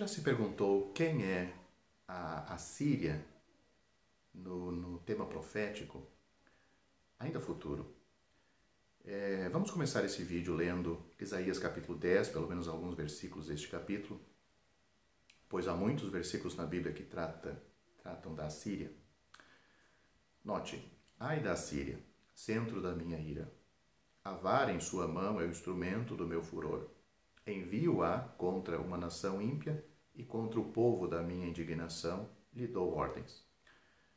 já se perguntou quem é a Síria no tema profético? Ainda futuro. Vamos começar esse vídeo lendo Isaías capítulo 10, pelo menos alguns versículos deste capítulo, pois há muitos versículos na Bíblia que tratam da Síria. Note: ai da Síria, centro da minha ira. A vara em sua mão é o instrumento do meu furor. Envio-a contra uma nação ímpia e contra o povo da minha indignação lhe dou ordens.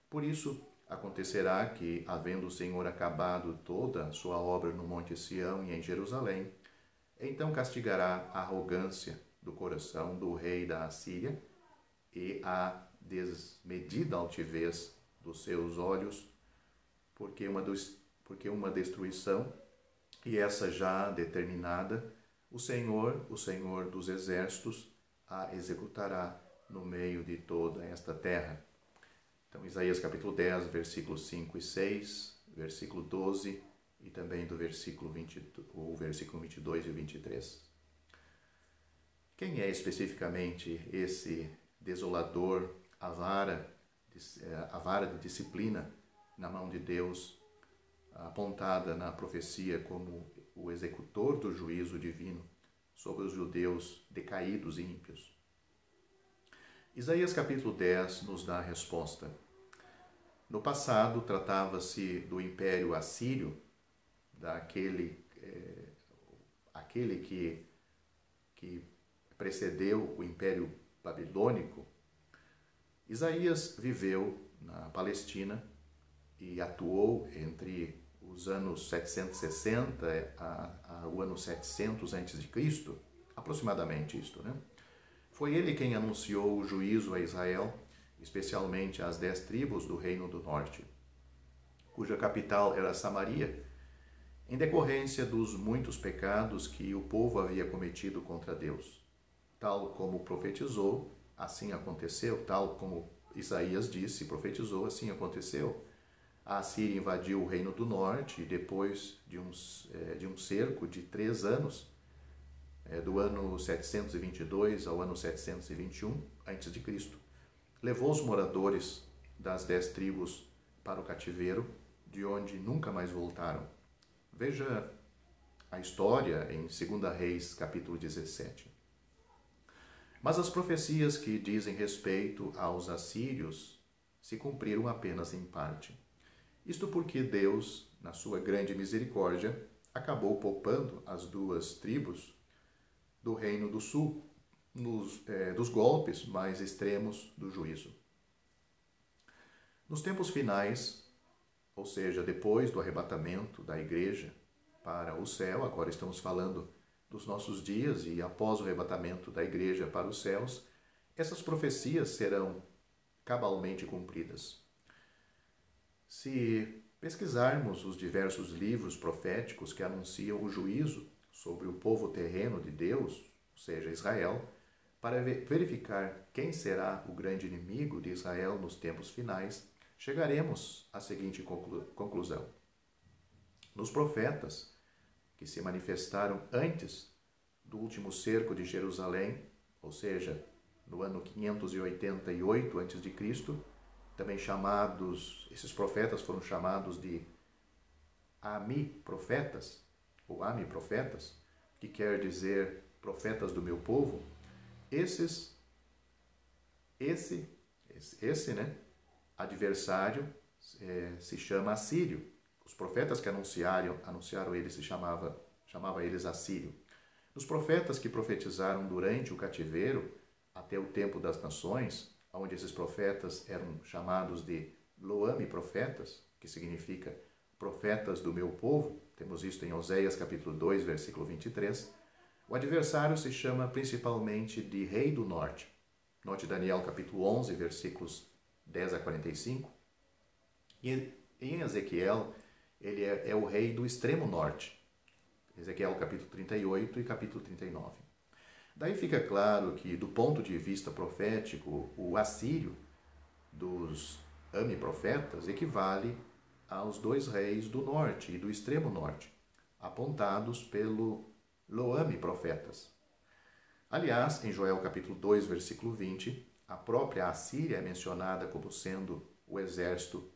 Por isso acontecerá que, havendo o Senhor acabado toda a sua obra no Monte Sião e em Jerusalém, então castigará a arrogância do coração do rei da Assíria e a desmedida altivez dos seus olhos, porque uma destruição, e essa já determinada, o Senhor dos exércitos, a executará no meio de toda esta terra. Então, Isaías capítulo 10, versículos 5 e 6, versículo 12 e também do versículo 22 e 23. Quem é especificamente esse desolador, a vara de disciplina na mão de Deus, apontada na profecia como o executor do juízo divino sobre os judeus decaídos e ímpios? Isaías capítulo 10 nos dá a resposta. No passado, tratava-se do Império Assírio, aquele que precedeu o Império Babilônico. Isaías viveu na Palestina e atuou entre os anos 760 ao ano 700 a.C., aproximadamente isto, né? Foi ele quem anunciou o juízo a Israel, especialmente às 10 tribos do Reino do Norte, cuja capital era Samaria, em decorrência dos muitos pecados que o povo havia cometido contra Deus. Tal como profetizou, assim aconteceu, tal como Isaías disse, profetizou, assim aconteceu. A Assíria invadiu o Reino do Norte e depois de um cerco de 3 anos, do ano 722 ao ano 721 a.C., levou os moradores das 10 tribos para o cativeiro, de onde nunca mais voltaram. Veja a história em 2 Reis, capítulo 17. Mas as profecias que dizem respeito aos assírios se cumpriram apenas em parte. Isto porque Deus, na sua grande misericórdia, acabou poupando as 2 tribos do Reino do Sul, dos golpes mais extremos do juízo. Nos tempos finais, ou seja, depois do arrebatamento da igreja para o céu, agora estamos falando dos nossos dias e após o arrebatamento da igreja para os céus, essas profecias serão cabalmente cumpridas. Se pesquisarmos os diversos livros proféticos que anunciam o juízo sobre o povo terreno de Deus, ou seja, Israel, para verificar quem será o grande inimigo de Israel nos tempos finais, chegaremos à seguinte conclusão. Nos profetas que se manifestaram antes do último cerco de Jerusalém, ou seja, no ano 588 a.C., também esses profetas foram chamados de Ami-profetas, ou Ami-profetas, que quer dizer profetas do meu povo. Esse adversário se chama Assírio. Os profetas que anunciaram ele chamava eles Assírio. Os profetas que profetizaram durante o cativeiro até o tempo das nações, onde esses profetas eram chamados de Loami-profetas, que significa profetas do meu povo, temos isto em Oséias capítulo 2, versículo 23, o adversário se chama principalmente de Rei do Norte. Note Daniel capítulo 11, versículos 10 a 45. E em Ezequiel, ele é o rei do extremo norte. Ezequiel capítulo 38 e capítulo 39. Daí fica claro que, do ponto de vista profético, o assírio dos Ami-profetas equivale aos 2 reis do norte e do extremo norte, apontados pelo Loami-profetas. Aliás, em Joel capítulo 2, versículo 20, a própria Assíria é mencionada como sendo o exército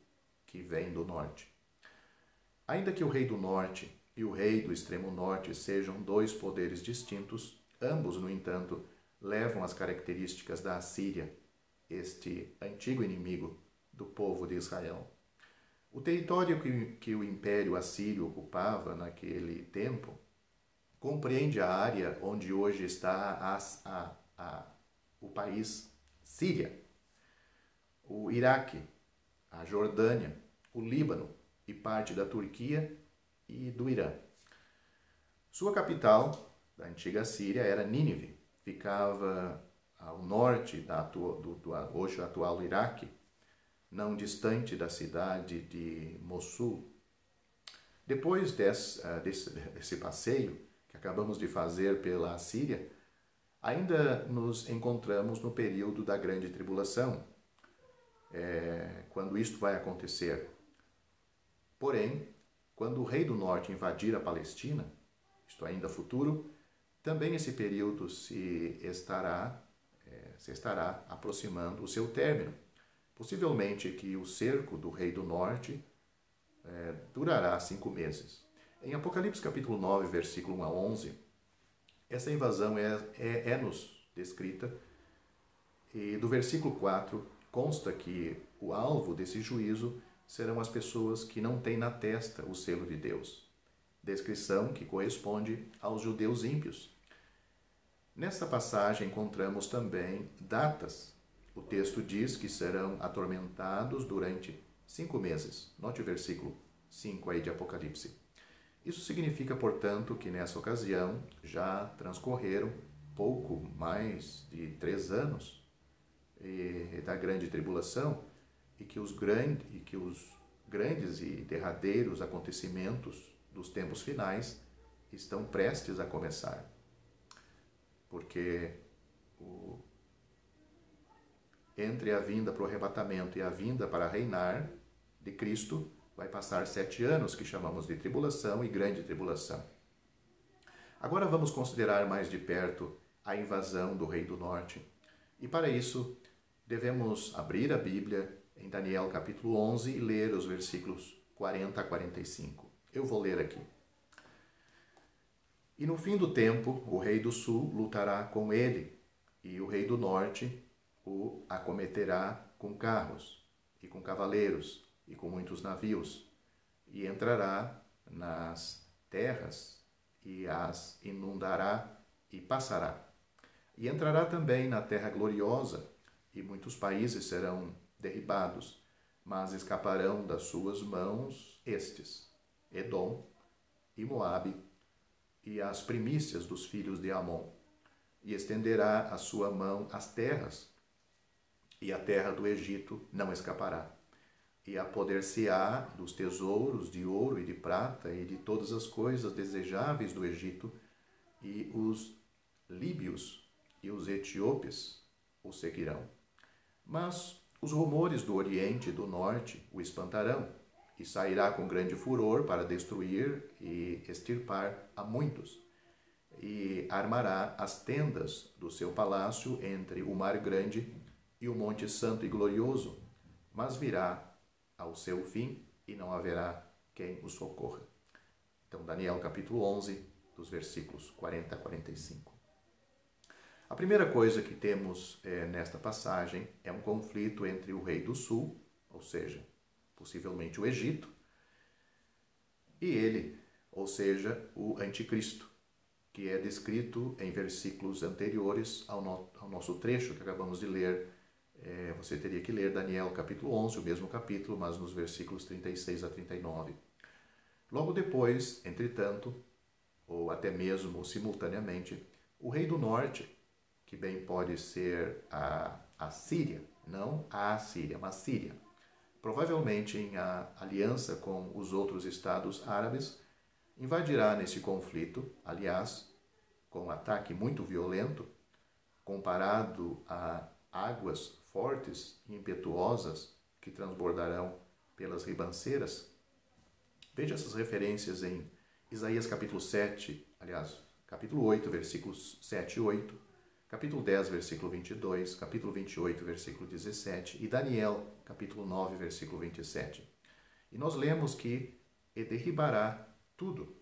que vem do norte. Ainda que o rei do norte e o rei do extremo norte sejam dois poderes distintos, ambos, no entanto, levam as características da Assíria, este antigo inimigo do povo de Israel. O território que o Império Assírio ocupava naquele tempo compreende a área onde hoje está o país Síria, o Iraque, a Jordânia, o Líbano e parte da Turquia e do Irã. Sua capital, da antiga Síria, era Nínive. Ficava ao norte do hoje atual Iraque, não distante da cidade de Mossul. Depois desse passeio que acabamos de fazer pela Síria, ainda nos encontramos no período da Grande Tribulação, quando isto vai acontecer. Porém, quando o rei do norte invadir a Palestina, isto ainda futuro, também esse período se estará aproximando o seu término. Possivelmente que o cerco do rei do norte durará 5 meses. Em Apocalipse capítulo 9, versículo 1 a 11, essa invasão é-nos descrita, e do versículo 4 consta que o alvo desse juízo serão as pessoas que não têm na testa o selo de Deus. Descrição que corresponde aos judeus ímpios. Nesta passagem encontramos também datas. O texto diz que serão atormentados durante 5 meses. Note o versículo 5 aí de Apocalipse. Isso significa, portanto, que nessa ocasião já transcorreram pouco mais de 3 anos da grande tribulação e que os grandes e derradeiros acontecimentos dos tempos finais estão prestes a começar. Porque entre a vinda para o arrebatamento e a vinda para reinar de Cristo, vai passar 7 anos, que chamamos de tribulação e grande tribulação. Agora vamos considerar mais de perto a invasão do rei do norte. E para isso, devemos abrir a Bíblia em Daniel capítulo 11 e ler os versículos 40 a 45. Eu vou ler aqui. E no fim do tempo, o rei do sul lutará com ele, e o rei do norte o acometerá com carros, e com cavaleiros, e com muitos navios, e entrará nas terras, e as inundará, e passará. E entrará também na terra gloriosa, e muitos países serão derribados, mas escaparão das suas mãos estes, Edom e Moabe, e as primícias dos filhos de Amon, e estenderá a sua mão às terras, e a terra do Egito não escapará, e apoder-se-á dos tesouros de ouro e de prata e de todas as coisas desejáveis do Egito, e os líbios e os etíopes o seguirão. Mas os rumores do Oriente e do Norte o espantarão, e sairá com grande furor para destruir e extirpar a muitos, e armará as tendas do seu palácio entre o mar grande e o monte santo e glorioso, mas virá ao seu fim e não haverá quem o socorra. Então, Daniel capítulo 11, dos versículos 40 a 45. A primeira coisa que temos nesta passagem é um conflito entre o rei do sul, ou seja, possivelmente o Egito, e ele, ou seja, o anticristo, que é descrito em versículos anteriores ao nosso trecho que acabamos de ler. Você teria que ler Daniel capítulo 11, o mesmo capítulo, mas nos versículos 36 a 39. Logo depois, entretanto, ou até mesmo simultaneamente, o rei do norte, que bem pode ser a Síria, não a Assíria, mas Síria, provavelmente em aliança com os outros estados árabes, invadirá nesse conflito, aliás, com um ataque muito violento, comparado a águas fortes e impetuosas que transbordarão pelas ribanceiras. Veja essas referências em Isaías capítulo 7, aliás, capítulo 8, versículos 7 e 8, capítulo 10, versículo 22, capítulo 28, versículo 17 e Daniel, capítulo 9, versículo 27. E nós lemos que "e derribará tudo".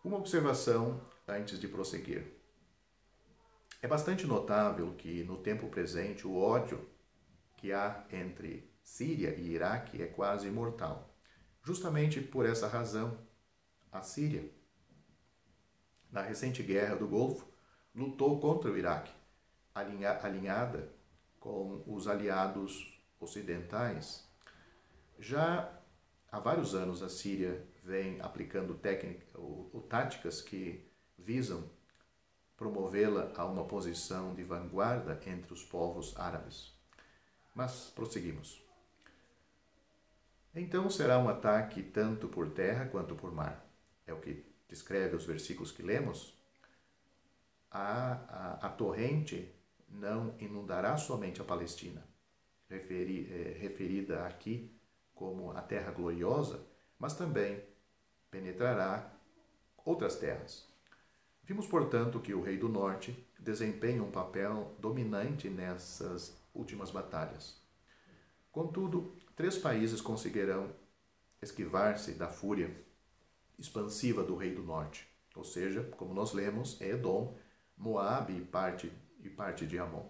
Uma observação antes de prosseguir. É bastante notável que no tempo presente o ódio que há entre Síria e Iraque é quase mortal. Justamente por essa razão, a Síria, na recente guerra do Golfo, lutou contra o Iraque, alinhada com os aliados ocidentais. Já há vários anos a Síria vem aplicando táticas que visam promovê-la a uma posição de vanguarda entre os povos árabes. Mas prosseguimos. Então será um ataque tanto por terra quanto por mar. É o que descreve os versículos que lemos. A torrente não inundará somente a Palestina, referida aqui como a terra gloriosa, mas também penetrará outras terras. Vimos, portanto, que o rei do norte desempenha um papel dominante nessas últimas batalhas. Contudo, 3 países conseguirão esquivar-se da fúria expansiva do rei do norte, ou seja, como nós lemos, Edom, Moabe e parte de Amon.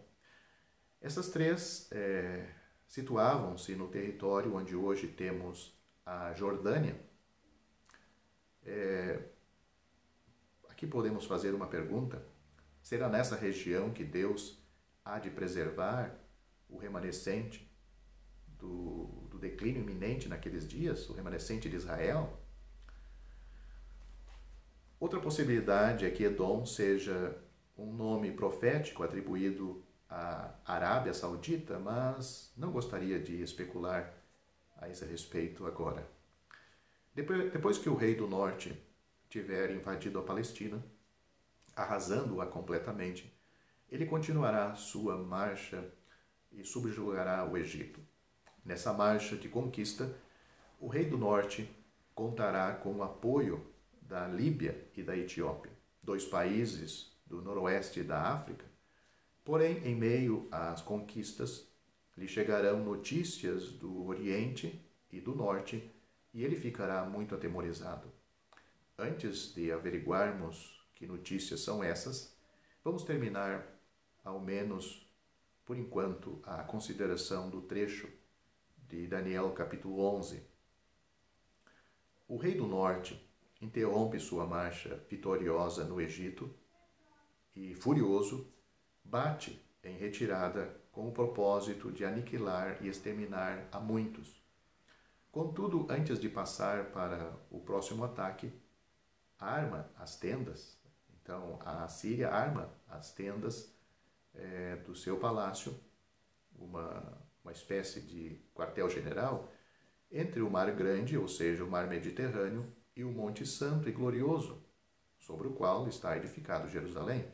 Essas 3 situavam-se no território onde hoje temos a Jordânia. Aqui podemos fazer uma pergunta: será nessa região que Deus há de preservar o remanescente do declínio iminente naqueles dias, o remanescente de Israel? Outra possibilidade é que Edom seja um nome profético atribuído à Arábia Saudita, mas não gostaria de especular a esse respeito agora. Depois que o rei do norte tiver invadido a Palestina, arrasando-a completamente, ele continuará sua marcha e subjugará o Egito. Nessa marcha de conquista, o rei do norte contará com o apoio da Líbia e da Etiópia, 2 países do noroeste da África. Porém, em meio às conquistas, lhe chegarão notícias do Oriente e do Norte e ele ficará muito atemorizado. Antes de averiguarmos que notícias são essas, vamos terminar, ao menos por enquanto, a consideração do trecho de Daniel capítulo 11. O rei do norte interrompe sua marcha vitoriosa no Egito e, furioso, bate em retirada com o propósito de aniquilar e exterminar a muitos. Contudo, antes de passar para o próximo ataque, arma as tendas. Então, a Síria arma as tendas do seu palácio, uma espécie de quartel-general, entre o Mar Grande, ou seja, o Mar Mediterrâneo, e o Monte Santo e Glorioso, sobre o qual está edificado Jerusalém.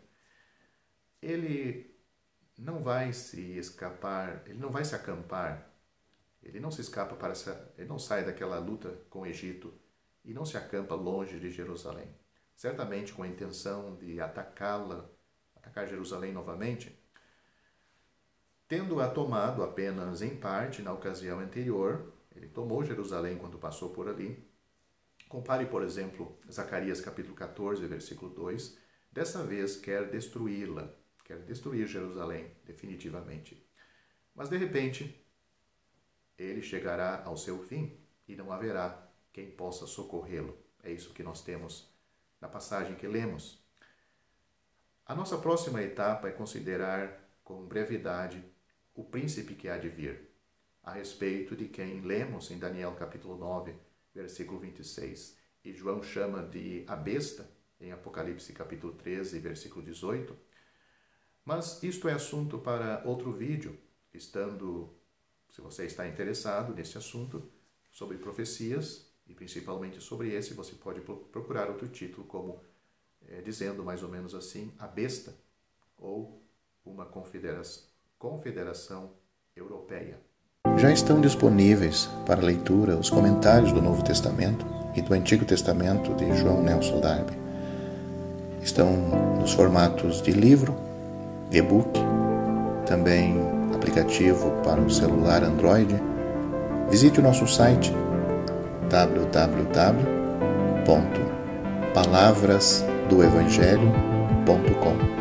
Ele não vai se escapar, ele não vai se acampar, ele não se escapa ele não sai daquela luta com o Egito e não se acampa longe de Jerusalém, certamente com a intenção de atacar Jerusalém novamente. Tendo-a tomado apenas em parte na ocasião anterior, ele tomou Jerusalém quando passou por ali. Compare, por exemplo, Zacarias capítulo 14, versículo 2. Dessa vez quer destruí-la, quer destruir Jerusalém definitivamente. Mas, de repente, ele chegará ao seu fim e não haverá quem possa socorrê-lo. É isso que nós temos na passagem que lemos. A nossa próxima etapa é considerar com brevidade o príncipe que há de vir, a respeito de quem lemos em Daniel capítulo 9, versículo 26, e João chama de a besta em Apocalipse capítulo 13, versículo 18. Mas isto é assunto para outro vídeo, se você está interessado nesse assunto, sobre profecias, e principalmente sobre esse, você pode procurar outro título, como dizendo mais ou menos assim, a besta, ou uma confederação europeia. Já estão disponíveis para leitura os comentários do Novo Testamento e do Antigo Testamento de João Nelson Darby. Estão nos formatos de livro, e-book, também aplicativo para o celular Android. Visite o nosso site www.palavrasdoevangelho.com.